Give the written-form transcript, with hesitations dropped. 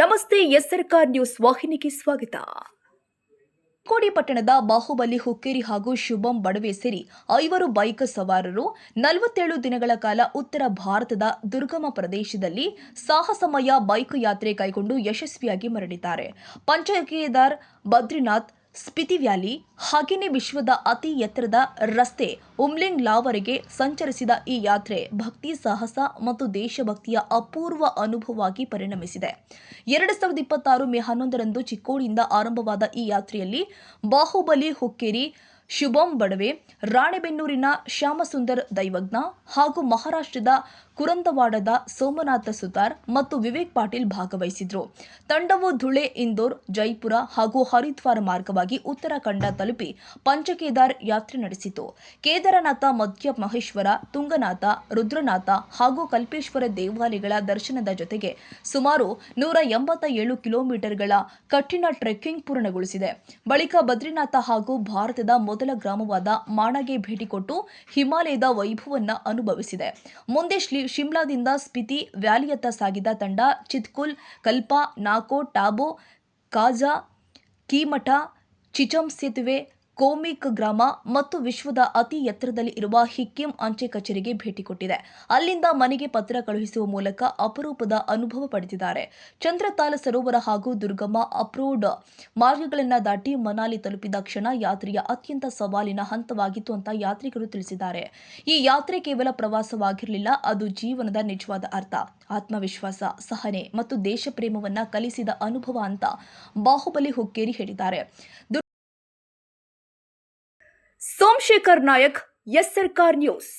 ನಮಸ್ತೆ ಎಸ್ಆರ್ಕಾರ್ ನ್ಯೂಸ್ ವಾಹಿನಿಗೆ ಸ್ವಾಗತ. ಕೋಡಿ ಪಟ್ಟಣದ ಬಾಹುಬಲಿ ಹುಕ್ಕೇರಿ ಹಾಗೂ ಶುಭಂ ಬಡವೆ ಸೇರಿ 5 ಬೈಕ್ ಸವಾರರು 47 ದಿನಗಳ ಕಾಲ ಉತ್ತರ ಭಾರತದ ದುರ್ಗಮ ಪ್ರದೇಶದಲ್ಲಿ ಸಾಹಸಮಯ ಬೈಕ್ ಯಾತ್ರೆ ಕೈಗೊಂಡು ಯಶಸ್ವಿಯಾಗಿ ಮರಳಿದ್ದಾರೆ. ಪಂಚಕೇದಾರ್, ಬದ್ರಿನಾಥ್, ಸ್ಪಿತಿ ವ್ಯಾಲಿ ಹಾಗೆಯೇ ವಿಶ್ವದ ಅತಿ ಎತ್ತರದ ರಸ್ತೆ ಉಮ್ಲಿಂಗ್ ಲಾವರೆಗೆ ಸಂಚರಿಸಿದ ಈ ಯಾತ್ರೆ ಭಕ್ತಿ, ಸಾಹಸ ಮತ್ತು ದೇಶಭಕ್ತಿಯ ಅಪೂರ್ವ ಅನುಭವವಾಗಿ ಪರಿಣಮಿಸಿದೆ. 2026 ಮೇ 11ರಂದು ಚಿಕ್ಕೋಡಿಯಿಂದ ಆರಂಭವಾದ ಈ ಯಾತ್ರೆಯಲ್ಲಿ ಬಾಹುಬಲಿ ಹುಕ್ಕೇರಿ, ಶುಭಂ ಬಡವೆ, ರಾಣೆಬೆನ್ನೂರಿನ ಶ್ಯಾಮಸುಂದರ್ ದೈವಜ್ಞ ಹಾಗೂ ಮಹಾರಾಷ್ಟ್ರದ ಕುರಂದವಾಡದ ಸೋಮನಾಥ ಸುತಾರ್ ಮತ್ತು ವಿವೇಕ್ ಪಾಟೀಲ್ ಭಾಗವಹಿಸಿದ್ರು. ತಂಡವು ಧುಳೆ, ಇಂದೋರ್, ಜೈಪುರ ಹಾಗೂ ಹರಿದ್ವಾರ ಮಾರ್ಗವಾಗಿ ಉತ್ತರಾಖಂಡ ತಲುಪಿ ಪಂಚಕೇದಾರ್ ಯಾತ್ರೆ ನಡೆಸಿತು. ಕೇದಾರನಾಥ, ಮಧ್ಯ ಮಹೇಶ್ವರ, ತುಂಗನಾಥ, ರುದ್ರನಾಥ ಹಾಗೂ ಕಲ್ಪೇಶ್ವರ ದೇವಾಲಯಗಳ ದರ್ಶನದ ಜೊತೆಗೆ ಸುಮಾರು 187 ಕಿಲೋಮೀಟರ್ಗಳ ಕಠಿಣ ಟ್ರೆಕ್ಕಿಂಗ್ ಪೂರ್ಣಗೊಳಿಸಿದೆ. ಬಳಿಕ ಬದ್ರಿನಾಥ ಹಾಗೂ ಭಾರತದ ಮೊದಲ ಗ್ರಾಮವಾದ ಮಾಣಗೆ ಭೇಟಿ ಕೊಟ್ಟು ಹಿಮಾಲಯದ ವೈಭವವನ್ನು ಅನುಭವಿಸಿದೆ. ಮುಂದೆ ಶಿಮ್ಲಾದಿಂದ ಸ್ಪಿತಿ ವ್ಯಾಲಿಯತ್ತ ಸಾಗಿದ ತಂಡ ಚಿತ್ಕುಲ್, ಕಲ್ಪಾ, ನಾಕೋ, ಟಾಬೋ, ಕಾಜಾ, ಕೀಮಠ, ಚಿಚಮ್ ಸೇತುವೆ, ಕೋಮಿಕ್ ಗ್ರಾಮ ಮತ್ತು ವಿಶ್ವದ ಅತಿ ಎತ್ತರದಲ್ಲಿ ಇರುವ ಹಿಕ್ಕಿಂ ಅಂಚೆ ಕಚೇರಿಗೆ ಭೇಟಿ ಕೊಟ್ಟಿದೆ. ಅಲ್ಲಿಂದ ಮನೆಗೆ ಪತ್ರ ಕಳುಹಿಸುವ ಮೂಲಕ ಅಪರೂಪದ ಅನುಭವ ಪಡೆದಿದ್ದಾರೆ. ಚಂದ್ರತಾಲ್ ಸರೋವರ ಹಾಗೂ ದುರ್ಗಮ ಅಪ್ರೋಡ್ ಮಾರ್ಗಗಳನ್ನು ದಾಟಿ ಮನಾಲಿ ತಲುಪಿದ ಕ್ಷಣ ಯಾತ್ರೆಯ ಅತ್ಯಂತ ಸವಾಲಿನ ಹಂತವಾಗಿತ್ತು ಅಂತ ಯಾತ್ರಿಕರು ತಿಳಿಸಿದ್ದಾರೆ. ಈ ಯಾತ್ರೆ ಕೇವಲ ಪ್ರವಾಸವಾಗಿರಲಿಲ್ಲ, ಅದು ಜೀವನದ ನಿಜವಾದ ಅರ್ಥ, ಆತ್ಮವಿಶ್ವಾಸ, ಸಹನೆ ಮತ್ತು ದೇಶ ಪ್ರೇಮವನ್ನ ಕಲಿಸಿದ ಅನುಭವ ಅಂತ ಬಾಹುಬಲಿ ಹುಕ್ಕೇರಿ ಹೇಳಿದ್ದಾರೆ. ಸೋಮಶೇಖರ್ ನಾಯಕ್, ಎಸ್ಆರ್ಕಾರ್ ನ್ಯೂಸ್.